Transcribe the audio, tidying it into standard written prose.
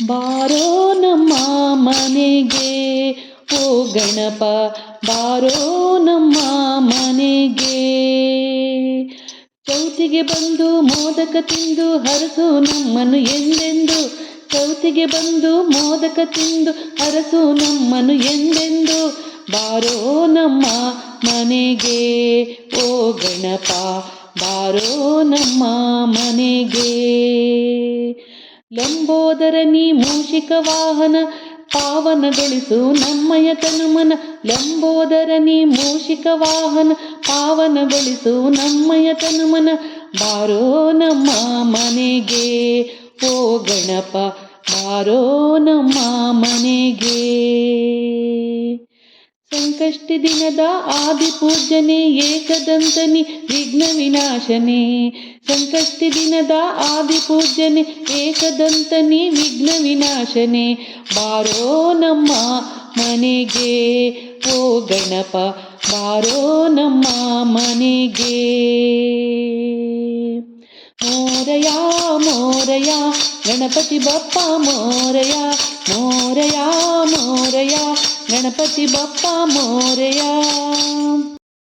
ಬಾರೋ ನಮ್ಮ ಮನೆಗೆ ಓ ಗಣಪ, ಬಾರೋ ನಮ್ಮ ಮನೆಗೆ. ಚೌತಿಗೆ ಬಂದು ಮೋದಕ ತಿಂದು ಹರಸು ನಮ್ಮನ್ನು ಎಂದೆಂದು. ಚೌತಿಗೆ ಬಂದು ಮೋದಕ ತಿಂದು ಹರಸು ನಮ್ಮನ್ನು ಎಂದೆಂದು. ಬಾರೋ ನಮ್ಮ ಮನೆಗೆ ಓ ಗಣಪ, ಬಾರೋ ನಮ್ಮ ಮನೆಗೆ. ಲಂಬೋದರ ನೀ ಮೂಷಿಕ ವಾಹನ, ಪಾವನಗೊಳಿಸು ನಮ್ಮಯ ತನುಮನ. ಲಂಬೋದರ ನೀ ಮೂಷಿಕ ವಾಹನ, ಪಾವನಗೊಳಿಸು ನಮ್ಮಯ ತನುಮನ. ಬಾರೋ ನಮ್ಮ ಮನೆಗೆ ಓ ಗಣಪ, ಬಾರೋ ನಮ್ಮ ಮನೆಗೆ. ಸಂಕಷ್ಟಿ ದಿನದ ಆದಿಪೂಜ್ಯನೇ ಏಕದಂತನಿ ವಿಘ್ನ ವಿನಾಶನೇ. ಸಂಕಷ್ಟಿ ದಿನದ ಆದಿಪೂಜ್ಯನೇ ಏಕದಂತನಿ ವಿಘ್ನ ವಿನಾಶನೇ. ಬಾರೋ ನಮ್ಮ ಮನೆಗೆ ಓ ಗಣಪ, ಬಾರೋ ನಮ್ಮ ಮನೆಗೆ. ಮೋರಯ ಮೋರಯ ಗಣಪತಿ ಬಪ್ಪ ಮೋರಯ. ಮೋರಯ ಮೋರಯ ಗಣಪತಿ ಬಪ್ಪ ಮೋರಯ.